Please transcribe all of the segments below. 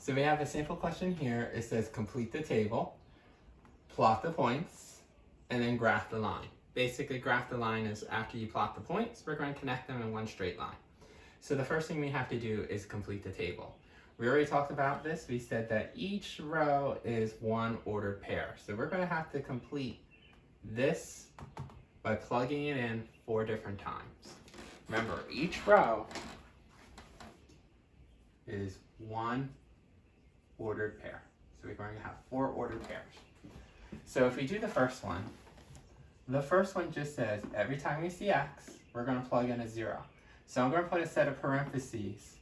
So we have a simple question here. It says complete the table, plot the points, and then graph the line. Basically, graph the line is after you plot the points, we're going to connect them in one straight line. So the first thing we have to do is complete the table. We already talked about this. We said that each row is one ordered pair. So we're going to have to complete this by plugging it in 4 different times. Remember, each row is one ordered pair. So we're going to have 4 ordered pairs. So if we do the first one just says every time we see x, we're going to plug in a 0. So I'm going to put a set of parentheses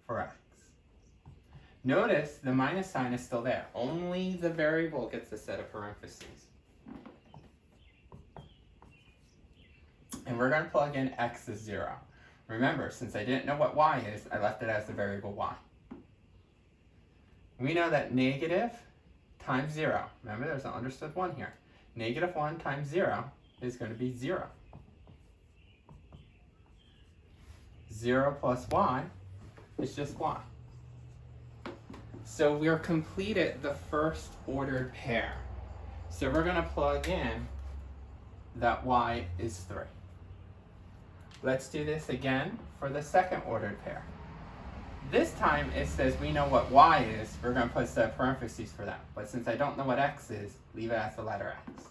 for x. Notice the minus sign is still there. Only the variable gets a set of parentheses. And we're going to plug in x is 0. Remember, since I didn't know what y is, I left it as the variable y. We know that negative times 0, remember there's an understood 1 here. Negative 1 times 0 is going to be 0. 0 plus y is just y. So we're completed the first ordered pair. So we're going to plug in that y is 3. Let's do this again for the second ordered pair. This time it says we know what y is, we're going to put a set of parentheses for that. But since I don't know what x is, leave it as the letter x.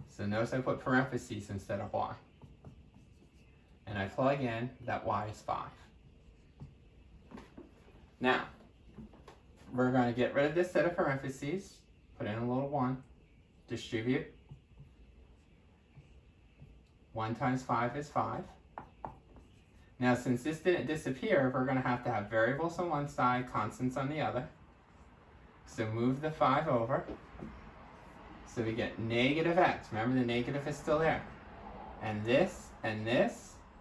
So notice I put parentheses instead of y. And I plug in that y is 5. Now, we're going to get rid of this set of parentheses, put in a little 1, distribute. 1 times 5 is 5. Now, since this didn't disappear, we're going to have variables on one side, constants on the other. So move the 5 over. So we get negative x. Remember, the negative is still there. And this,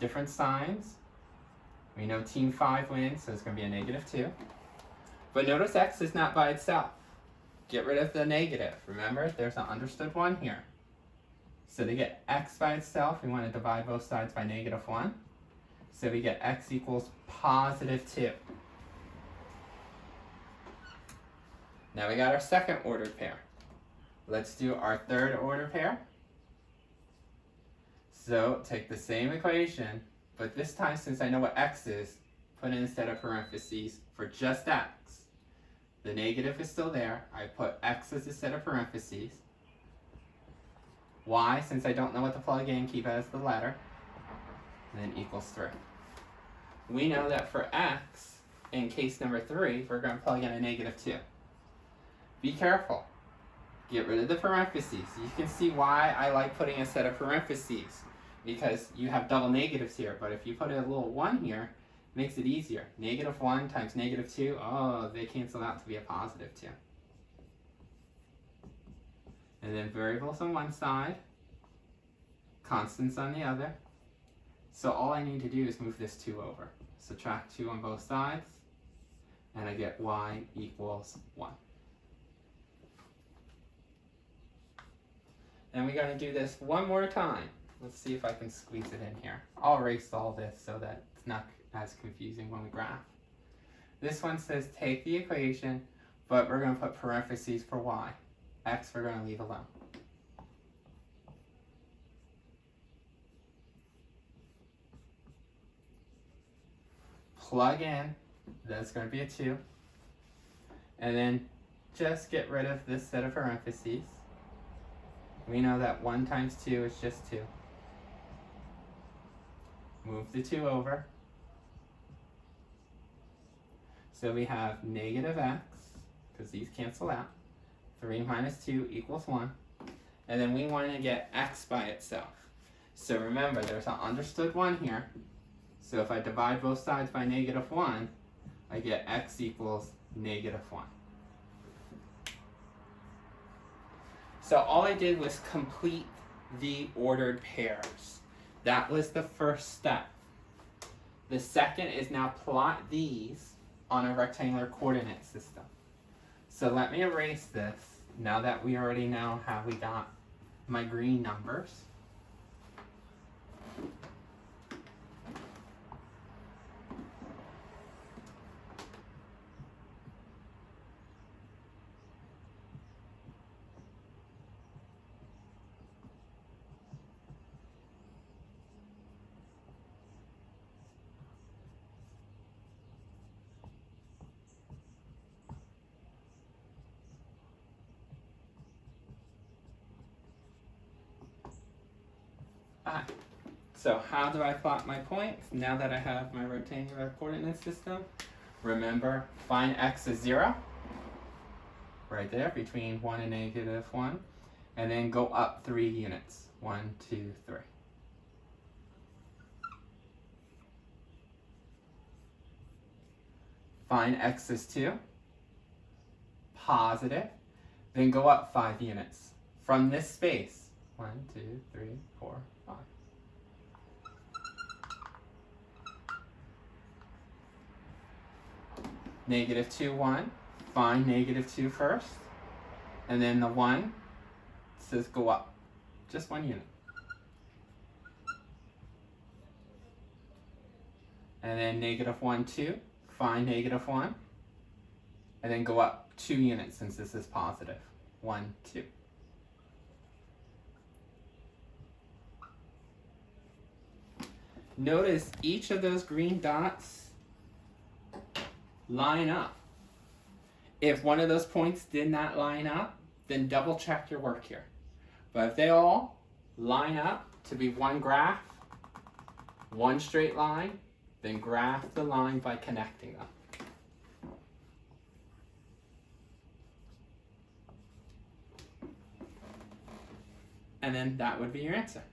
different signs. We know team 5 wins, so it's going to be a negative 2. But notice x is not by itself. Get rid of the negative. Remember, there's an understood 1 here. So to get x by itself, we want to divide both sides by negative 1. So we get x equals positive 2. Now we got our second ordered pair. Let's do our third ordered pair. So take the same equation, but this time since I know what x is, put in a set of parentheses for just x. The negative is still there. I put x as a set of parentheses. Y, since I don't know what to plug in, keep it as the letter. And then equals 3. We know that for x, in case number 3, we're going to plug in a negative 2. Be careful. Get rid of the parentheses. You can see why I like putting a set of parentheses, because you have double negatives here, but if you put a little 1 here, it makes it easier. Negative 1 times negative 2, oh, they cancel out to be a positive 2. And then variables on one side, constants on the other. So all I need to do is move this 2 over. Subtract 2 on both sides, and I get y equals 1. And we're going to do this one more time. Let's see if I can squeeze it in here. I'll erase all this so that it's not as confusing when we graph. This one says take the equation, but we're going to put parentheses for y. X we're going to leave alone. Plug in, that's going to be a 2. And then just get rid of this set of parentheses. We know that 1 times 2 is just 2. Move the 2 over. So we have negative x, because these cancel out. 3 minus 2 equals 1. And then we want to get x by itself. So remember, there's an understood 1 here. So if I divide both sides by negative 1, I get x equals negative 1. So all I did was complete the ordered pairs. That was the first step. The second is now plot these on a rectangular coordinate system. So let me erase this now that we already know how we got my green numbers. Alright, so how do I plot my points now that I have my rectangular coordinate system? Remember, find x is 0, right there, between 1 and -1, and then go up 3 units. 1, 2, 3. Find x is 2, positive, then go up 5 units from this space. 1, 2, 3, 4, 5. -2, 1. Find -2 first, and then the 1 says go up just 1 unit. And then -1, 2. Find -1, and then go up 2 units since this is positive. 1, 2. Notice each of those green dots line up. If one of those points did not line up, then double check your work here. But if they all line up to be one graph, one straight line, then graph the line by connecting them. And then that would be your answer.